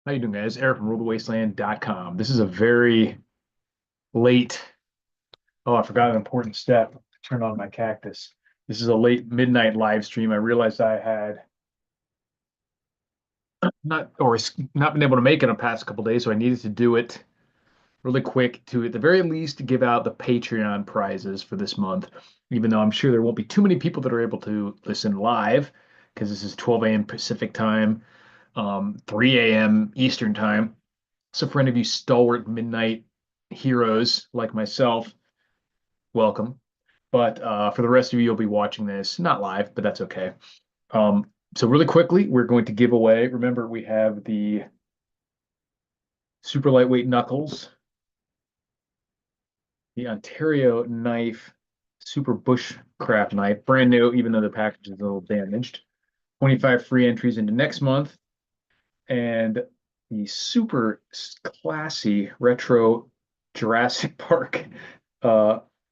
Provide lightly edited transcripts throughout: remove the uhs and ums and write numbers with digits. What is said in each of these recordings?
How you doing, guys? Eric from RotoWasteland.com. This is a very late. Oh, I forgot an important step. Turn on my cactus. This is a late midnight live stream. I realized I had not been able to make it in the past couple days, so I needed to do it really quick to, at the very least, give out the Patreon prizes for this month. Even though I'm sure there won't be too many people that are able to listen live, because this is 12 a.m. Pacific time, 3 a.m. Eastern time. So for any of you stalwart midnight heroes like myself, welcome. But for the rest of you, you'll be watching this not live, but that's okay. So really quickly, we're going to give away. Remember, we have the super lightweight knuckles, the Ontario knife, super bushcraft knife, brand new, even though the package is a little damaged. 25 free entries into next month, and the super classy retro Jurassic Park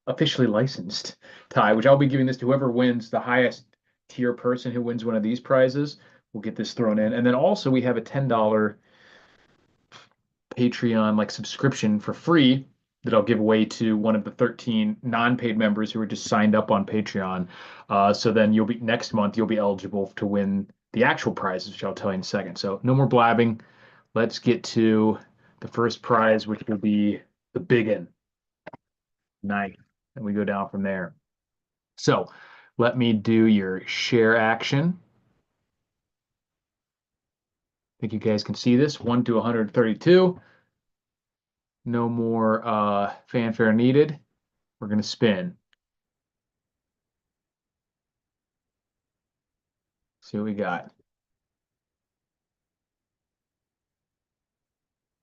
officially licensed tie, which I'll be giving this to whoever wins the highest tier person who wins one of these prizes will get this thrown in. And then also we have a $10 Patreon like subscription for free that I'll give away to one of the 13 non-paid members who are just signed up on Patreon. So then you'll be next month you'll be eligible to win the actual prizes, which I'll tell you in a second. So no more blabbing. Let's get to the first prize, which will be the big one. Nice. And we go down from there. So let me do your share action. I think you guys can see this. 1 to 132. No more fanfare needed. We're going to spin. See what we got.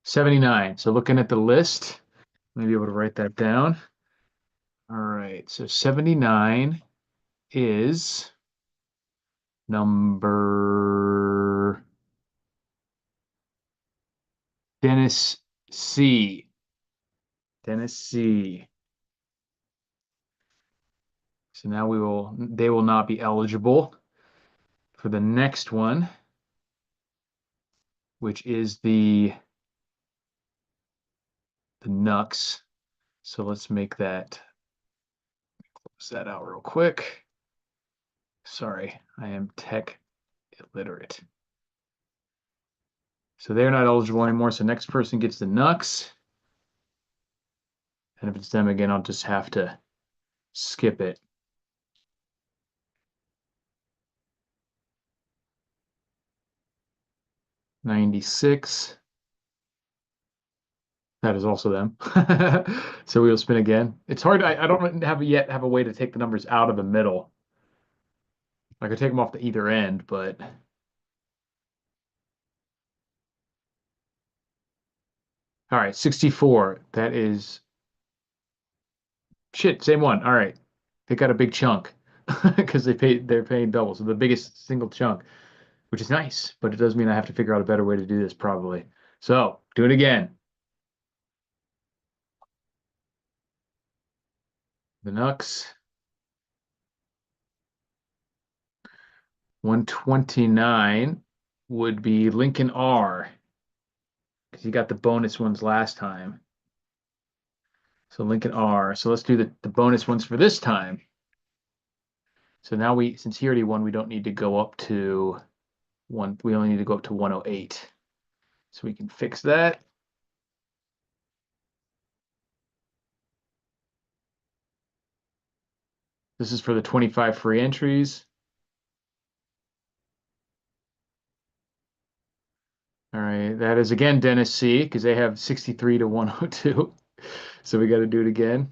79. So looking at the list, maybe able to write that down. All right. So 79 is number Dennis C. Dennis C. So now they will not be eligible for the next one, which is the Nux. So let's make that, close that out real quick. Sorry, I am tech illiterate. So they're not eligible anymore. So next person gets the Nux. And if it's them again, I'll just have to skip it. $96. That is also them. So we'll spin again. It's hard. I don't have yet have a way to take the numbers out of the middle. I could take them off to either end, but all right, 64. That is shit, same one. All right. They got a big chunk because they're paying double. So the biggest single chunk, which is nice, but it does mean I have to figure out a better way to do this probably. So do it again. The Nux. 129 would be Lincoln R because you got the bonus ones last time. So Lincoln R. So let's do the bonus ones for this time. So now since he already won, we don't need to go up to one. We only need to go up to 108. So we can fix that. This is for the 25 free entries. All right, that is again Dennis C because they have 63 to 102. So we got to do it again.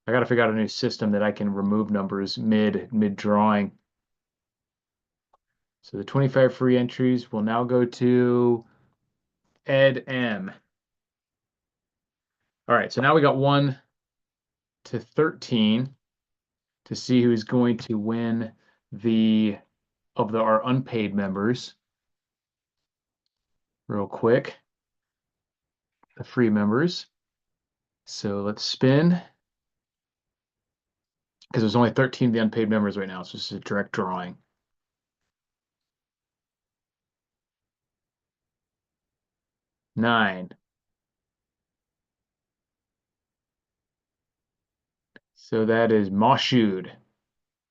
I got to figure out a new system that I can remove numbers mid drawing. So the 25 free entries will now go to Ed M. All right, so now we got 1 to 13 to see who's going to win our unpaid members. Real quick, the free members. So let's spin because there's only 13 of the unpaid members right now, so this is a direct drawing. Nine. So that is Moshood.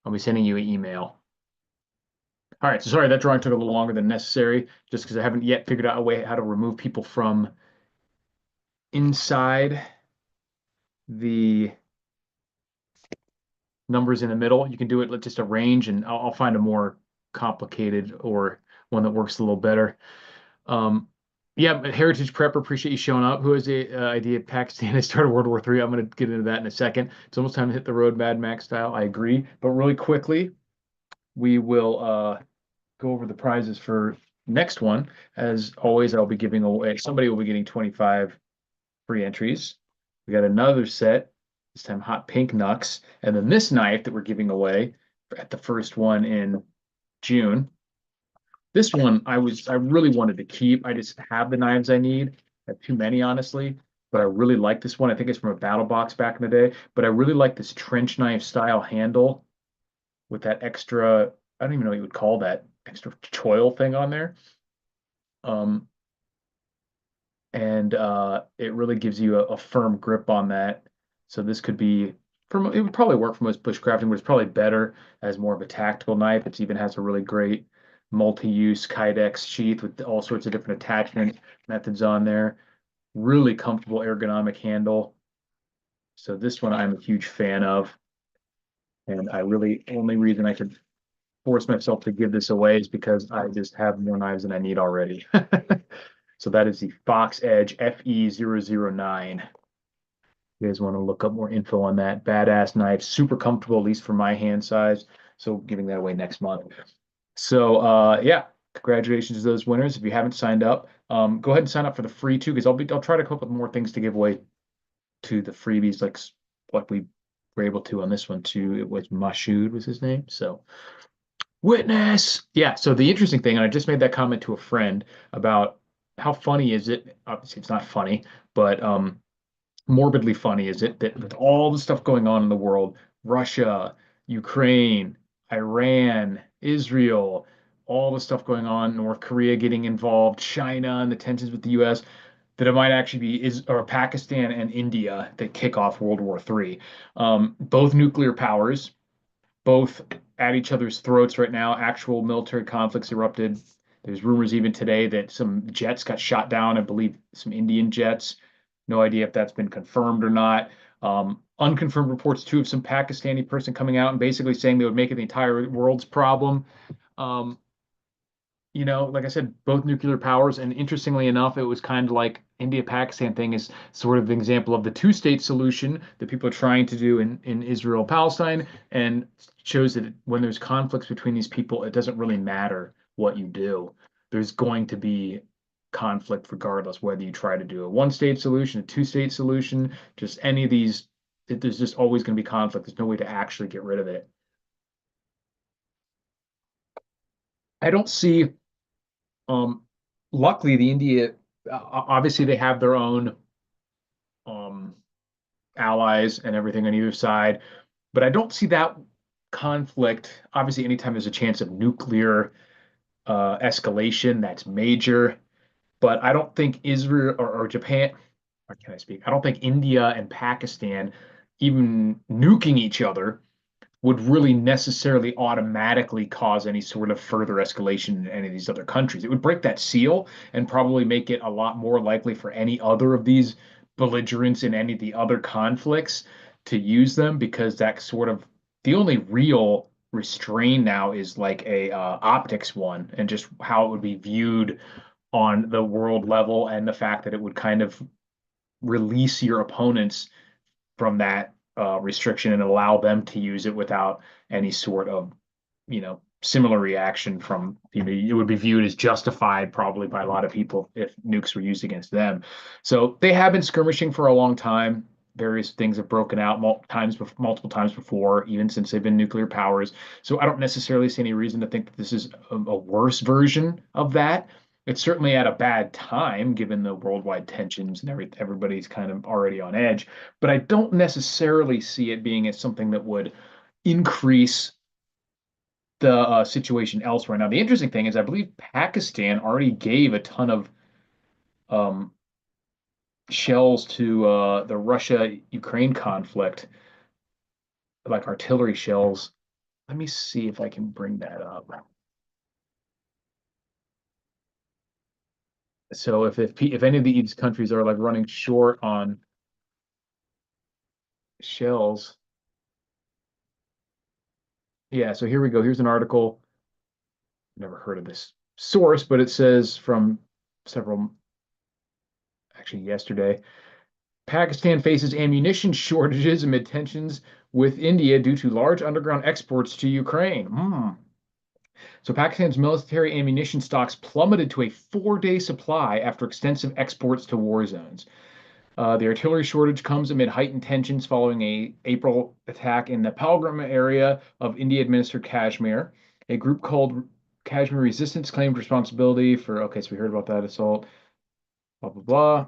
I'll be sending you an email. All right, so sorry that drawing took a little longer than necessary, just because I haven't yet figured out a way how to remove people from inside the numbers in the middle. You can do it with just a range, and I'll find a more complicated or one that works a little better. Um, yeah, but Heritage Prepper, appreciate you showing up. Who has the idea of Pakistan has started World War III? I'm going to get into that in a second. It's almost time to hit the road, Mad Max style. I agree. But really quickly, we will go over the prizes for next one. As always, I'll be giving away, somebody will be getting 25 free entries. We got another set, this time hot pink Nux. And then this knife that we're giving away at the first one in June. This one I really wanted to keep. I just have the knives I need. I have too many, honestly. But I really like this one. I think it's from a battle box back in the day. But I really like this trench knife style handle with that extra, I don't even know what you would call that, extra choil thing on there. Um, and it really gives you a firm grip on that. So this could be from it would probably work for most bushcrafting, but it's probably better as more of a tactical knife. It even has a really great multi-use Kydex sheath with all sorts of different attachment methods on there. Really comfortable ergonomic handle. So this one I'm a huge fan of, and I really only reason I could force myself to give this away is because I just have more knives than I need already. So that is the Fox Edge FE009. You guys want to look up more info on that. Badass knife, super comfortable, at least for my hand size. So giving that away next month. So yeah, congratulations to those winners. If you haven't signed up, go ahead and sign up for the free too, because I'll try to come up with more things to give away to the freebies like we were able to on this one too. It was Mashud was his name. So witness. Yeah. So the interesting thing, and I just made that comment to a friend about how funny is it? Obviously, it's not funny, but morbidly funny is it that with all the stuff going on in the world, Russia, Ukraine, Iran, Israel, all the stuff going on, North Korea getting involved, China and the tensions with the US, that it might actually be is or Pakistan and India that kick off World War III. Both nuclear powers, both at each other's throats right now. Actual military conflicts erupted. There's rumors even today that some jets got shot down. I believe some Indian jets. No idea if that's been confirmed or not. Unconfirmed reports too of some Pakistani person coming out and basically saying they would make it the entire world's problem. Um, like I said, both nuclear powers, and interestingly enough, it was kind of like India-Pakistan thing is sort of an example of the two-state solution that people are trying to do in Israel-Palestine, and shows that when there's conflicts between these people, it doesn't really matter what you do. There's going to be conflict regardless whether you try to do a one-state solution, a two-state solution, just any of these. There's just always going to be conflict. There's no way to actually get rid of it. I don't see Um, luckily, the India obviously they have their own um, allies and everything on either side, but I don't see that conflict. Obviously, anytime there's a chance of nuclear escalation, that's major. But I don't think Israel or Japan, or can I speak? I don't think India and Pakistan even nuking each other would really necessarily automatically cause any sort of further escalation in any of these other countries. It would break that seal and probably make it a lot more likely for any other of these belligerents in any of the other conflicts to use them because that sort of the only real restraint now is like a optics one and just how it would be viewed on the world level and the fact that it would kind of release your opponents from that restriction and allow them to use it without any sort of, similar reaction from, it would be viewed as justified probably by a lot of people if nukes were used against them. So they have been skirmishing for a long time. Various things have broken out multiple times before, even since they've been nuclear powers. So I don't necessarily see any reason to think that this is a worse version of that. It's certainly at a bad time given the worldwide tensions and everybody's kind of already on edge, but I don't necessarily see it being as something that would increase the situation elsewhere. Now, the interesting thing is, I believe Pakistan already gave a ton of um, shells to the Russia-Ukraine conflict, like artillery shells. Let me see if I can bring that up. So if any of these countries are like running short on shells, yeah. So here we go. Here's an article. Never heard of this source, but it says from several, actually yesterday. Pakistan faces ammunition shortages amid tensions with India due to large underground exports to Ukraine. So Pakistan's military ammunition stocks plummeted to a 4-day supply after extensive exports to war zones. The artillery shortage comes amid heightened tensions following a April attack in the Pahalgam area of India-administered Kashmir. A group called Kashmir Resistance claimed responsibility for, okay, so we heard about that assault, blah, blah, blah.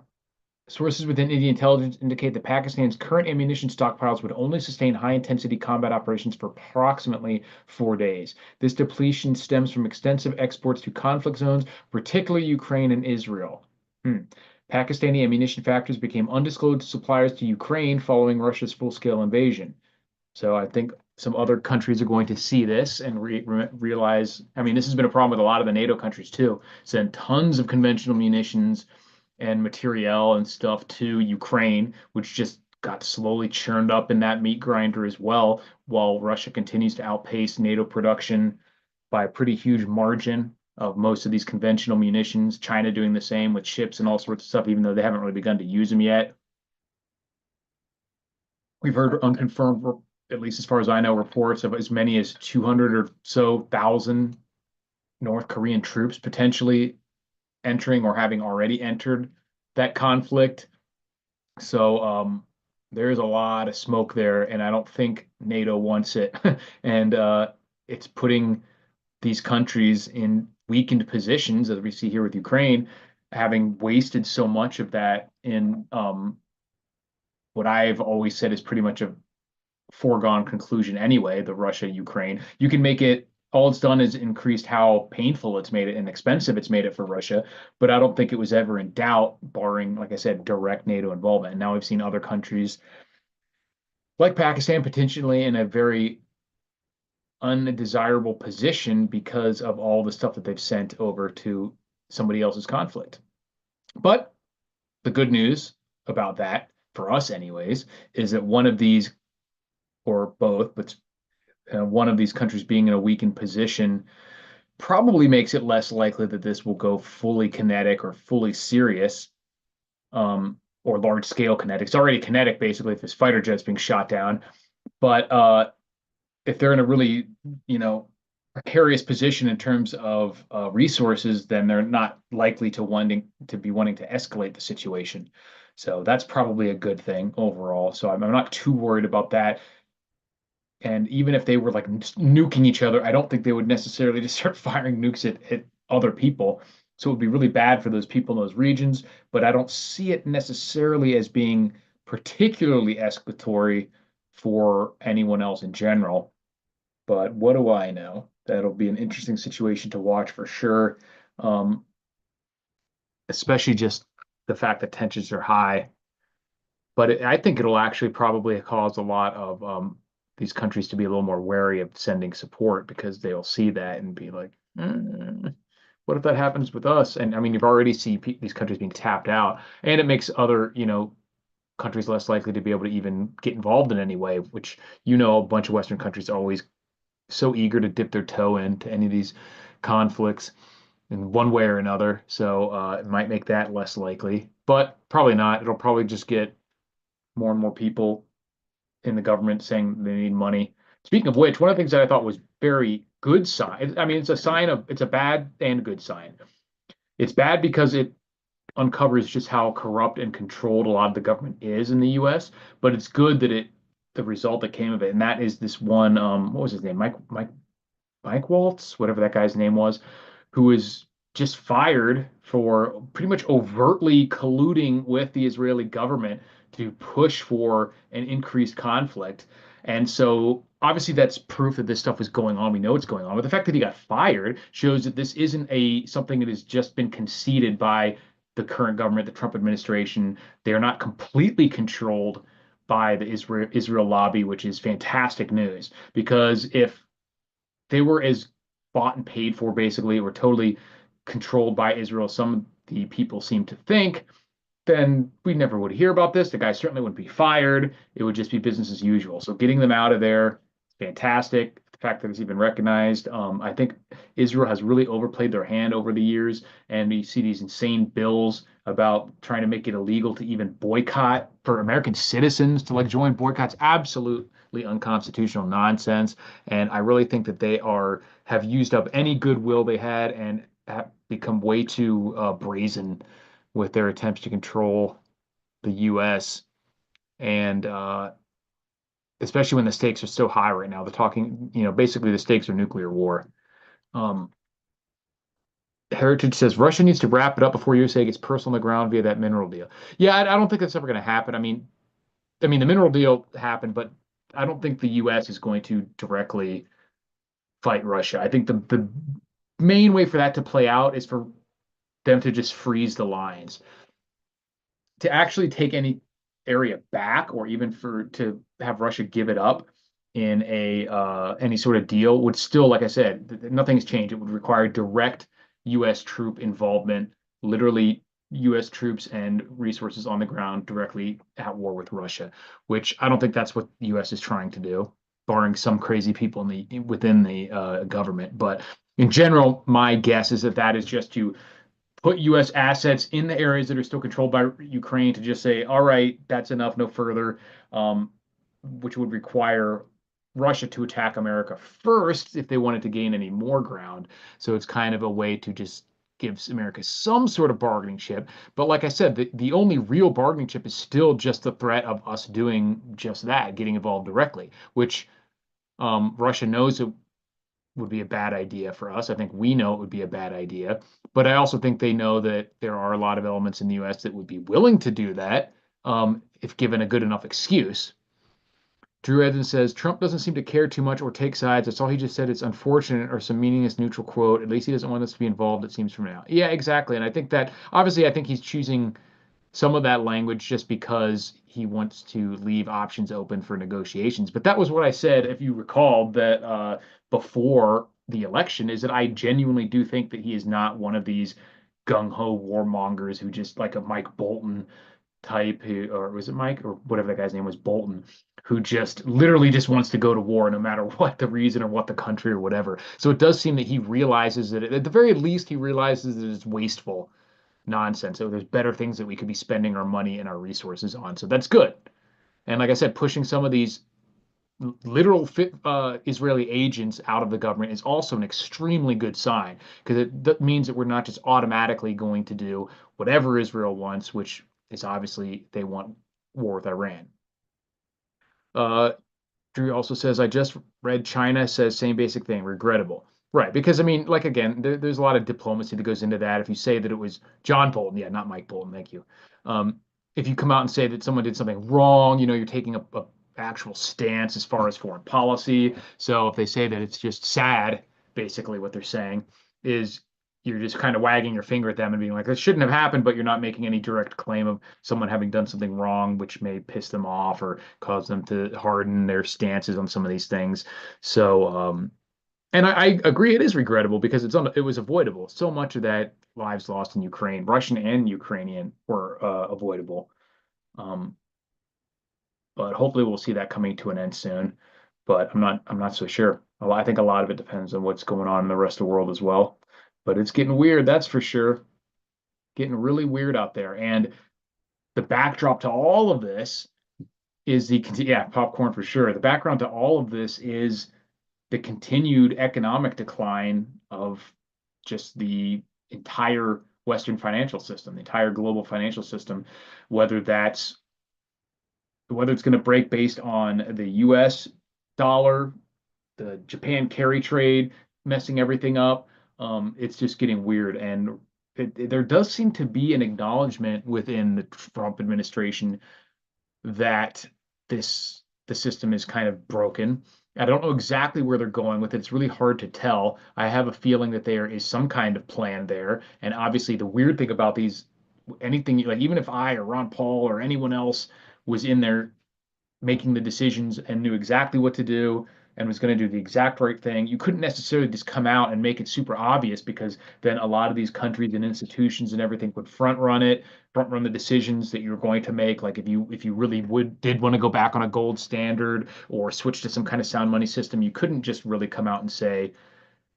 Sources within Indian intelligence indicate that Pakistan's current ammunition stockpiles would only sustain high-intensity combat operations for approximately 4 days. This depletion stems from extensive exports to conflict zones, particularly Ukraine and Israel. Hmm. Pakistani ammunition factories became undisclosed suppliers to Ukraine following Russia's full-scale invasion. So I think some other countries are going to see this and realize, I mean, this has been a problem with a lot of the NATO countries too. Send tons of conventional munitions and materiel and stuff to Ukraine, which just got slowly churned up in that meat grinder as well, while Russia continues to outpace NATO production by a pretty huge margin of most of these conventional munitions. China doing the same with ships and all sorts of stuff, even though they haven't really begun to use them yet. We've heard unconfirmed, at least as far as I know, reports of as many as 200 or so thousand North Korean troops potentially entering or having already entered that conflict. So there's a lot of smoke there, and I don't think NATO wants it. And it's putting these countries in weakened positions, as we see here with Ukraine, having wasted so much of that in what I've always said is pretty much a foregone conclusion anyway, the Russia Ukraine. You can make it all it's done is increased how painful it's made it and expensive it's made it for Russia, but I don't think it was ever in doubt, barring, like I said, direct NATO involvement. And now we've seen other countries like Pakistan potentially in a very undesirable position because of all the stuff that they've sent over to somebody else's conflict. But the good news about that, for us anyways, is that one of these, or both, but one of these countries being in a weakened position probably makes it less likely that this will go fully kinetic or fully serious, or large scale kinetic. It's already kinetic basically if this fighter jet's being shot down. But if they're in a really, you know, precarious position in terms of resources, then they're not likely to wanting to escalate the situation. So that's probably a good thing overall. So I'm not too worried about that. And even if they were like nuking each other, I don't think they would necessarily just start firing nukes at other people. So it would be really bad for those people in those regions. But I don't see it necessarily as being particularly escalatory for anyone else in general. But what do I know? That'll be an interesting situation to watch for sure. Um, Especially just the fact that tensions are high. But I think it'll actually probably cause a lot of these countries to be a little more wary of sending support because they'll see that and be like, what if that happens with us? And I mean, you've already seen these countries being tapped out, and it makes other, countries less likely to be able to even get involved in any way, which, a bunch of Western countries are always so eager to dip their toe into any of these conflicts in one way or another. So it might make that less likely, but probably not. It'll probably just get more and more people in the government saying they need money. Speaking of which, one of the things that I thought was very good sign. I mean, it's a bad and good sign. It's bad because it uncovers just how corrupt and controlled a lot of the government is in the U.S. But it's good that the result that came of it, and that is this one. What was his name? Mike Waltz, whatever that guy's name was, who was just fired for pretty much overtly colluding with the Israeli government to push for an increased conflict. And so obviously that's proof that this stuff is going on. We know it's going on. But the fact that he got fired shows that this isn't a something that has just been conceded by the current government, the Trump administration. They are not completely controlled by the Israel lobby, which is fantastic news. Because if they were as bought and paid for, basically, or totally controlled by Israel, some of the people seem to think, then we never would hear about this. The guy certainly wouldn't be fired. It would just be business as usual. So getting them out of there, fantastic. The fact that it's even recognized, I think Israel has really overplayed their hand over the years, and you see these insane bills about trying to make it illegal to even boycott for American citizens to like join boycotts. Absolutely unconstitutional nonsense. And I really think that they are have used up any goodwill they had and have become way too brazen with their attempts to control the U.S. and especially when the stakes are so high right now. They're talking, basically the stakes are nuclear war. Um, Heritage says Russia needs to wrap it up before USA gets personal on the ground via that mineral deal. Yeah, I don't think that's ever going to happen. I mean, the mineral deal happened, but I don't think the U.S. is going to directly fight Russia. I think the main way for that to play out is for them to just freeze the lines. To actually take any area back or even for to have Russia give it up in a any sort of deal would still, like I said, nothing's changed. It would require direct U.S. troop involvement, literally U.S. troops and resources on the ground directly at war with Russia, which I don't think that's what the U.S. is trying to do, barring some crazy people in the within the government. But in general, my guess is that that is just to put U.S. assets in the areas that are still controlled by Ukraine to just say, all right, that's enough, no further, um, which would require Russia to attack America first if they wanted to gain any more ground. So it's kind of a way to just gives America some sort of bargaining chip. But like I said, the only real bargaining chip is still just the threat of us doing just that, getting involved directly, which Russia knows it would be a bad idea for us. I think we know it would be a bad idea, but I also think they know that there are a lot of elements in the U.S. that would be willing to do that if given a good enough excuse. Drew Edson says Trump doesn't seem to care too much or take sides. That's all he just said. It's unfortunate or some meaningless neutral quote. At least he doesn't want us to be involved, it seems from now. Yeah, exactly. And I think that obviously I think he's choosing some of that language just because he wants to leave options open for negotiations. But that was what I said, if you recall, that before the election, is that I genuinely do think that he is not one of these gung ho warmongers who just like a Mike Bolton type, who, or was it Mike or whatever that guy's name was, Bolton, who just literally just wants to go to war no matter what the reason or what the country or whatever. So it does seem that he realizes that at the very least he realizes that it's wasteful nonsense. So there's better things that we could be spending our money and our resources on. So that's good. And like I said, pushing some of these literal Israeli agents out of the government is also an extremely good sign because that means that we're not just automatically going to do whatever Israel wants, which is obviously they want war with Iran. Uh, Drew also says, I just read China says same basic thing, regrettable. Right, because I mean, like again, there's a lot of diplomacy that goes into that. If you say that it was John Bolton, yeah, not Mike Bolton, thank you. If you come out and say that someone did something wrong, you're taking a actual stance as far as foreign policy. So if they say that it's just sad, basically what they're saying is you're just kind of wagging your finger at them and being like, this shouldn't have happened, but you're not making any direct claim of someone having done something wrong, which may piss them off or cause them to harden their stances on some of these things. So, and I agree, it is regrettable because it was avoidable. So much of that lives lost in Ukraine, Russian and Ukrainian, were avoidable. Um, but hopefully we'll see that coming to an end soon. But I'm not so sure. I think a lot of it depends on what's going on in the rest of the world as well. But it's getting weird, that's for sure. Getting really weird out there. And the backdrop to all of this is yeah, popcorn for sure. The background to all of this is the continued economic decline of just the entire Western financial system, the entire global financial system, whether that's whether it's going to break based on the US dollar, the Japan carry trade messing everything up. It's just getting weird. And there does seem to be an acknowledgement within the Trump administration that the system is kind of broken. I don't know exactly where they're going with it. It's really hard to tell. I have a feeling that there is some kind of plan there. And obviously, the weird thing about these anything like even if I or Ron Paul or anyone else was in there making the decisions and knew exactly what to do and was going to do the exact right thing, you couldn't necessarily just come out and make it super obvious because then a lot of these countries and institutions and everything would front run the decisions that you're going to make. Like if you really would did want to go back on a gold standard or switch to some kind of sound money system, you couldn't just really come out and say,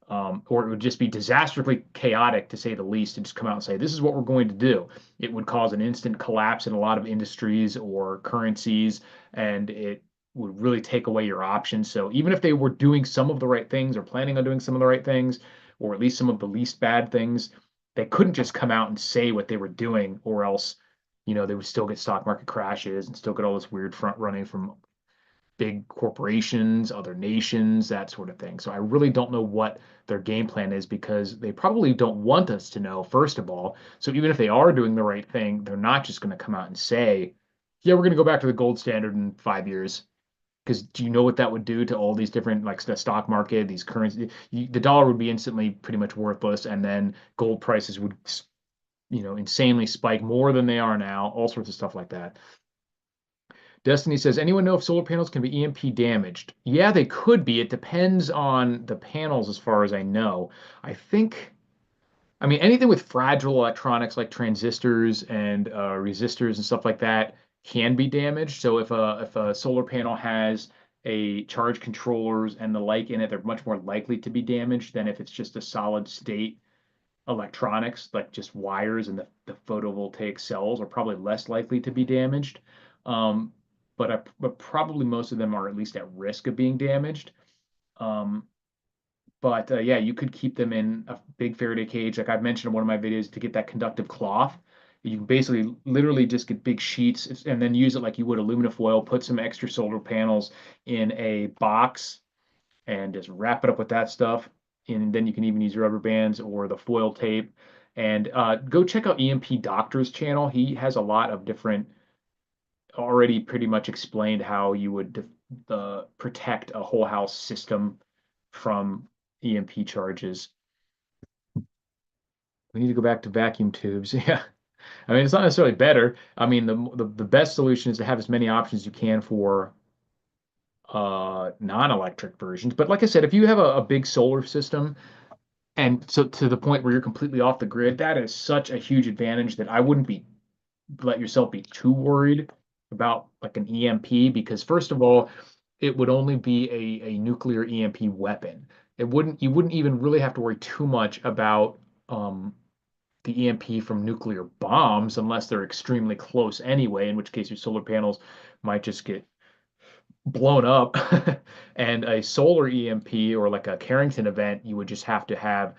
or it would just be disastrously chaotic to say the least, to just come out and say, this is what we're going to do. It would cause an instant collapse in a lot of industries or currencies, and it would really take away your options. So even if they were doing some of the right things or planning on doing some of the right things, or at least some of the least bad things, they couldn't just come out and say what they were doing, or else, they would still get stock market crashes and still get all this weird front running from big corporations, other nations, that sort of thing. So I really don't know what their game plan is because they probably don't want us to know, first of all. So even if they are doing the right thing, they're not just going to come out and say, yeah, we're going to go back to the gold standard in 5 years. Because do you know what that would do to all these different, like the stock market, these currencies? The dollar would be instantly pretty much worthless, and then gold prices would, insanely spike more than they are now, all sorts of stuff like that. Destiny says, anyone know if solar panels can be EMP damaged? Yeah, they could be. It depends on the panels, as far as I know. I think, I mean, anything with fragile electronics like transistors and resistors and stuff like that can be damaged. So if a solar panel has a charge controllers and the like in it, they're much more likely to be damaged than if it's just a solid state electronics, like just wires, and the photovoltaic cells are probably less likely to be damaged. Um, but probably most of them are at least at risk of being damaged. Um, but yeah, you could keep them in a big Faraday cage, like I've mentioned in one of my videos, to get that conductive cloth. You can basically literally just get big sheets and then use it like you would aluminum foil, put some extra solar panels in a box and just wrap it up with that stuff. And then you can even use rubber bands or the foil tape. And go check out EMP Doctor's channel. He has a lot of different, already pretty much explained how you would protect a whole house system from EMP charges. We need to go back to vacuum tubes. Yeah. I mean, it's not necessarily better. I mean, the best solution is to have as many options as you can for non-electric versions. But like I said, if you have a big solar system, and so to the point where you're completely off the grid, that is such a huge advantage that I wouldn't be let yourself be too worried about like an EMP because first of all, it would only be a nuclear EMP weapon. You wouldn't even really have to worry too much about the EMP from nuclear bombs unless they're extremely close anyway, in which case your solar panels might just get blown up. And a solar EMP or like a Carrington event, you would just have to have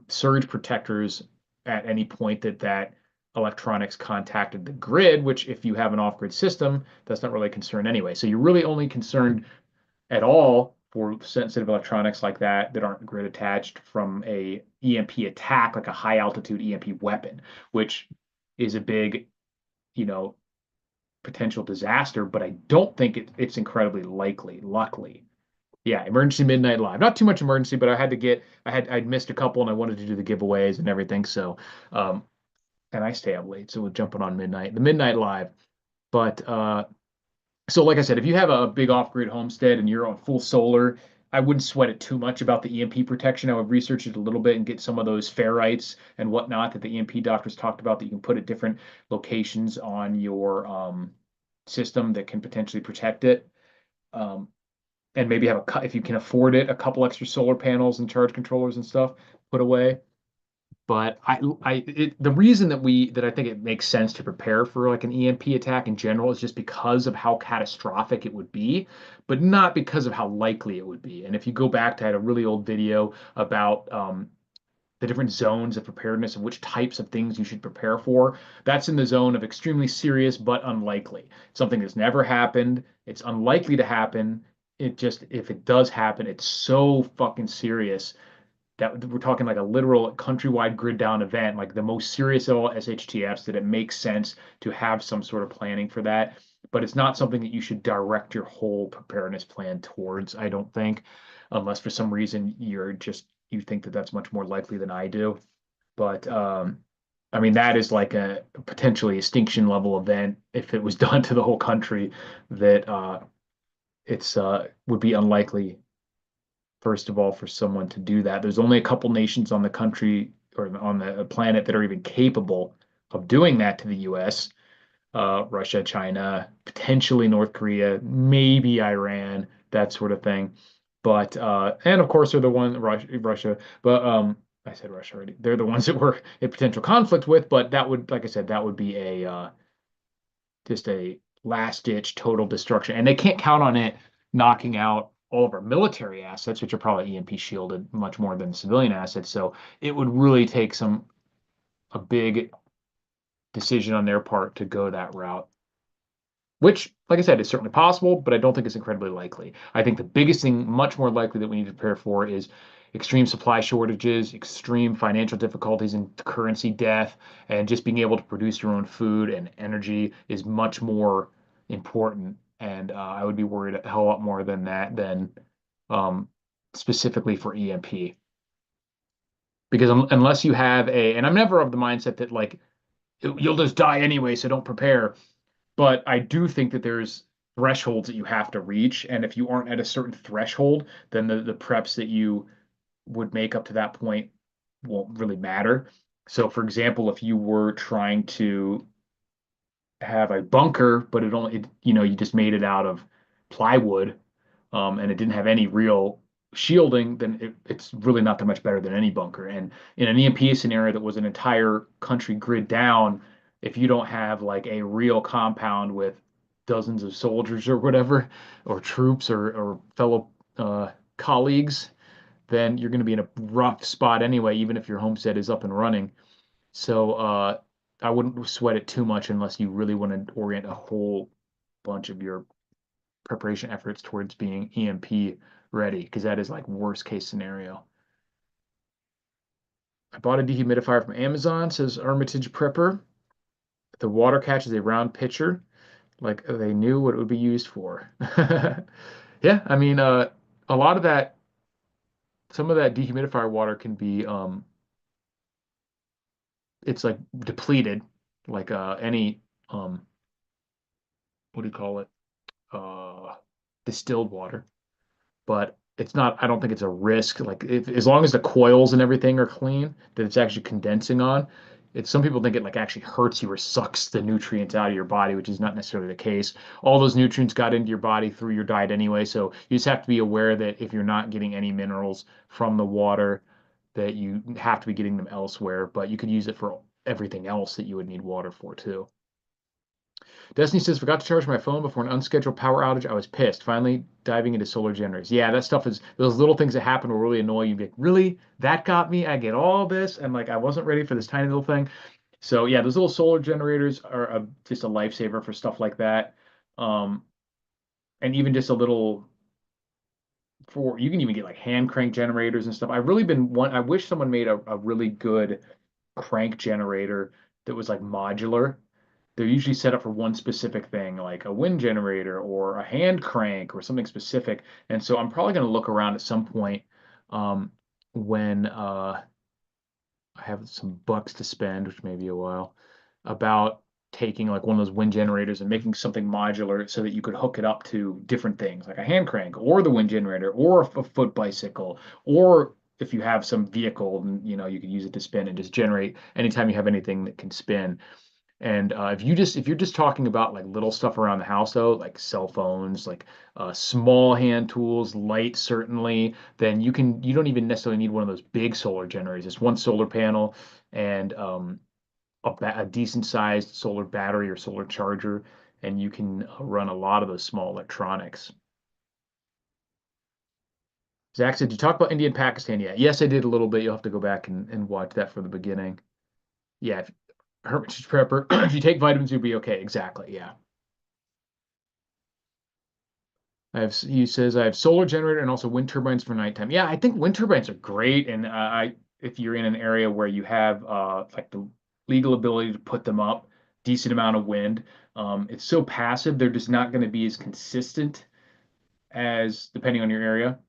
surge protectors at any point that electronics contacted the grid, which if you have an off-grid system, that's not really a concern anyway. So you're really only concerned at all for sensitive electronics like that aren't grid attached from a EMP attack, like a high altitude EMP weapon, which is a big, you know, potential disaster, but I don't think it's incredibly likely, luckily. Yeah, emergency midnight live. Not too much emergency, but I'd missed a couple and I wanted to do the giveaways and everything. So and I stay up late, so we're jumping on the midnight live. But so like I said, if you have a big off-grid homestead and you're on full solar, I wouldn't sweat it too much about the EMP protection. I would research it a little bit and get some of those ferrites and whatnot that the EMP doctors talked about that you can put at different locations on your system that can potentially protect it. Um, and maybe if you can afford it, a couple extra solar panels and charge controllers and stuff put away. But the reason that I think it makes sense to prepare for like an EMP attack in general is just because of how catastrophic it would be, but not because of how likely it would be. And if you go back to, I had a really old video about the different zones of preparedness and which types of things you should prepare for. That's in the zone of extremely serious but unlikely. Something that's never happened. It's unlikely to happen. It just, if it does happen, it's so fucking serious that we're talking like a literal countrywide grid down event, like the most serious of all SHTFs, that it makes sense to have some sort of planning for that. But it's not something that you should direct your whole preparedness plan towards, I don't think, unless for some reason you think that that's much more likely than I do. But I mean, that is like a potentially extinction level event if it was done to the whole country that it's would be unlikely, first of all, for someone to do that. There's only a couple nations on the country or on the planet that are even capable of doing that to the US. Russia, China, potentially North Korea, maybe Iran, that sort of thing. But and of course they're the one Russia, but I said Russia already. They're the ones that we're in potential conflict with. But that would, like I said, that would be a just a last ditch total destruction, and they can't count on it knocking out all of our military assets, which are probably EMP shielded much more than civilian assets. So it would really take some a big decision on their part to go that route. Which, like I said, is certainly possible, but I don't think it's incredibly likely. I think the biggest thing, much more likely, that we need to prepare for is extreme supply shortages, extreme financial difficulties, and currency death, and just being able to produce your own food and energy is much more important. And I would be worried a whole lot more than that than um, specifically for EMP. Because unless you have and I'm never of the mindset that like you'll just die anyway, so don't prepare. But I do think that there's thresholds that you have to reach, and if you aren't at a certain threshold, then the preps that you would make up to that point won't really matter. So, for example, if you were trying to have a bunker, but you just made it out of plywood, and it didn't have any real shielding, then it's really not that much better than any bunker. And in an EMP scenario that was an entire country grid down, if you don't have like a real compound with dozens of soldiers or whatever, or troops or fellow colleagues, then you're going to be in a rough spot anyway, even if your homestead is up and running. So I wouldn't sweat it too much unless you really want to orient a whole bunch of your preparation efforts towards being EMP ready, because that is like worst case scenario. I bought a dehumidifier from Amazon, says Armitage Prepper. The water catch is a round pitcher, like they knew what it would be used for. Yeah, I mean, a lot of that, some of that dehumidifier water can be, it's like depleted, like any, what do you call it? Uh, Distilled water. But it's not, I don't think it's a risk. Like as long as the coils and everything are clean, that it's actually condensing on. It's some people think it like actually hurts you or sucks the nutrients out of your body, which is not necessarily the case. All those nutrients got into your body through your diet anyway, so you just have to be aware that if you're not getting any minerals from the water, that you have to be getting them elsewhere, but you could use it for everything else that you would need water for too. Destiny says, forgot to charge my phone before an unscheduled power outage. I was pissed. Finally diving into solar generators. Yeah, that stuff is those little things that happen will really annoy you. Like, really? That got me? I get all this, and like I wasn't ready for this tiny little thing. So yeah, those little solar generators are just a lifesaver for stuff like that. Um, and even just a little for you can even get like hand crank generators and stuff. I've really been one. I wish someone made a really good crank generator that was like modular. They're usually set up for one specific thing, like a wind generator or a hand crank or something specific. And so I'm probably going to look around at some point um, when I have some bucks to spend, which may be a while, about taking like one of those wind generators and making something modular so that you could hook it up to different things, like a hand crank or the wind generator or a foot bicycle, or if you have some vehicle, you could use it to spin and just generate anytime you have anything that can spin. And if you're just talking about like little stuff around the house though, like cell phones, like small hand tools, lights certainly, then you don't even necessarily need one of those big solar generators. It's one solar panel and a decent sized solar battery or solar charger, and you can run a lot of those small electronics. Zach said, "Did you talk about India and Pakistan yet?" Yes, I did a little bit. You'll have to go back and watch that from the beginning. Yeah, Hermitage Prepper, if you take vitamins, you'll be okay. Exactly. Yeah. He says I have solar generator and also wind turbines for nighttime. Yeah, I think wind turbines are great, and if you're in an area where you have like the legal ability to put them up, decent amount of wind. It's so passive, they're just not going to be as consistent as depending on your area.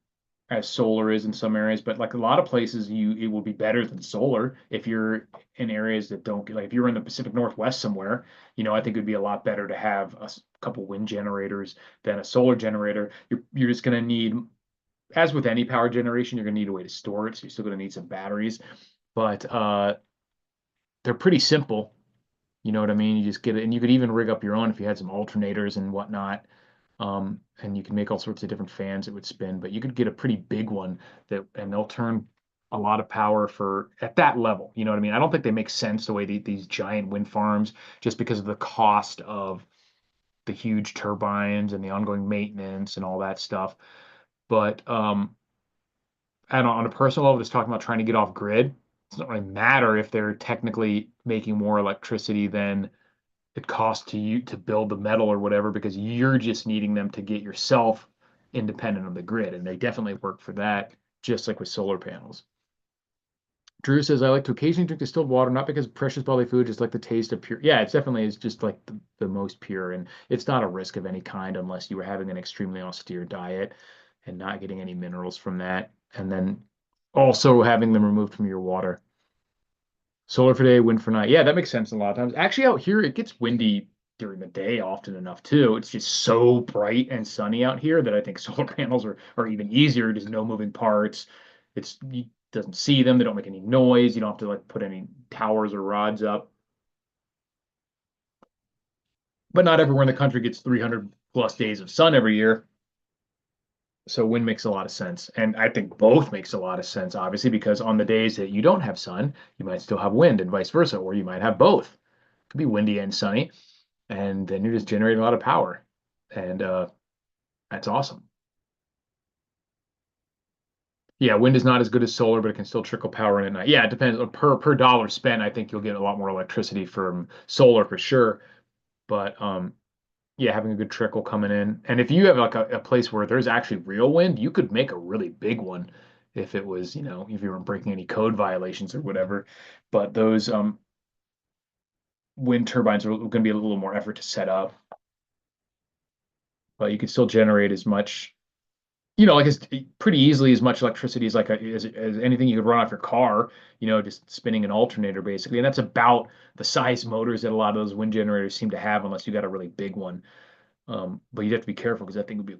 as solar is in some areas, but like a lot of places, it will be better than solar if you're in areas that don't like if you're in the Pacific Northwest somewhere, I think it'd be a lot better to have couple wind generators than a solar generator. You're just going to need, as with any power generation, you're going to need a way to store it, so you're still going to need some batteries, but they're pretty simple. You know what I mean? You just get it, and you could even rig up your own if you had some alternators and whatnot. And you can make all sorts of different fans that would spin, but you could get a pretty big one and they'll turn a lot of power for at that level. You know what I mean? I don't think they make sense the way these giant wind farms, just because of the cost of the huge turbines and the ongoing maintenance and all that stuff. But and on a personal level, just talking about trying to get off grid, it doesn't really matter if they're technically making more electricity than it costs to you to build the metal or whatever, because you're just needing them to get yourself independent of the grid. And they definitely work for that, just like with solar panels. Drew says, I like to occasionally drink distilled water, not because of precious bodily food, just like the taste of pure. Yeah, it's definitely is just like the most pure. And it's not a risk of any kind unless you were having an extremely austere diet and not getting any minerals from that. And then also having them removed from your water. Solar for day, wind for night. Yeah, that makes sense a lot of times. Actually, out here, it gets windy during the day often enough too. It's just so bright and sunny out here that I think solar panels are even easier. Just no moving parts. You doesn't see them. They don't make any noise. You don't have to like put any towers or rods up. But not everywhere in the country gets 300 plus days of sun every year. So wind makes a lot of sense. And I think both makes a lot of sense, obviously, because on the days that you don't have sun, you might still have wind and vice versa, or you might have both. It could be windy and sunny, and then you're just generating a lot of power. And that's awesome. Yeah, wind is not as good as solar, but it can still trickle power in at night. Yeah, it depends. Per dollar spent, I think you'll get a lot more electricity from solar for sure. But yeah, having a good trickle coming in. And if you have like a place where there's actually real wind, you could make a really big one if it was, if you weren't breaking any code violations or whatever. But those wind turbines are going to be a little more effort to set up, but you could still generate as much, like it's pretty easily as much electricity as as anything you could run off your car, just spinning an alternator basically. And that's about the size motors that a lot of those wind generators seem to have, unless you got a really big one. But you'd have to be careful because that thing would be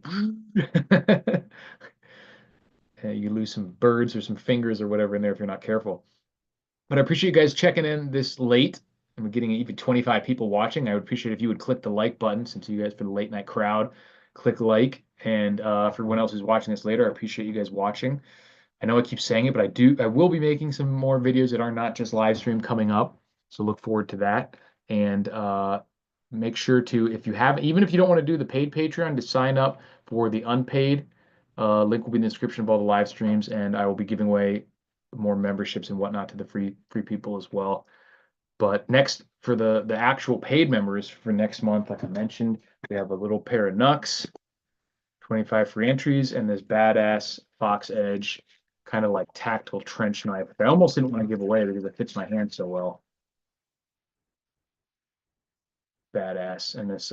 you lose some birds or some fingers or whatever in there if you're not careful. But I appreciate you guys checking in this late, and we're getting even 25 people watching. I would appreciate if you would click the like button, since you guys for the late night crowd. Click like, and for everyone else who's watching this later, I appreciate you guys watching. I know I keep saying it, but I will be making some more videos that are not just live stream coming up. So look forward to that. And make sure to, if you have, even if you don't want to do the paid Patreon, to sign up for the unpaid. Link will be in the description of all the live streams, and I will be giving away more memberships and whatnot to the free people as well. But next, for the actual paid members for next month, like I mentioned, we have a little pair of Nux, 25 free entries, and this badass Fox Edge kind of like tactile trench knife. I almost didn't want to give away because it fits my hand so well. Badass. And this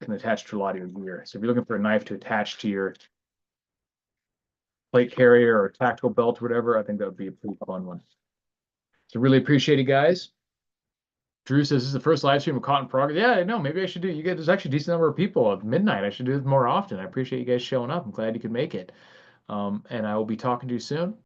can attach to a lot of your gear. So if you're looking for a knife to attach to your plate carrier or tactical belt or whatever, I think that would be a pretty fun one. So really appreciate it, guys. Drew says this is the first live stream of Caught in Progress. Yeah, I know. Maybe I should do. You guys, there's actually a decent number of people at midnight. I should do this more often. I appreciate you guys showing up. I'm glad you could make it. And I will be talking to you soon.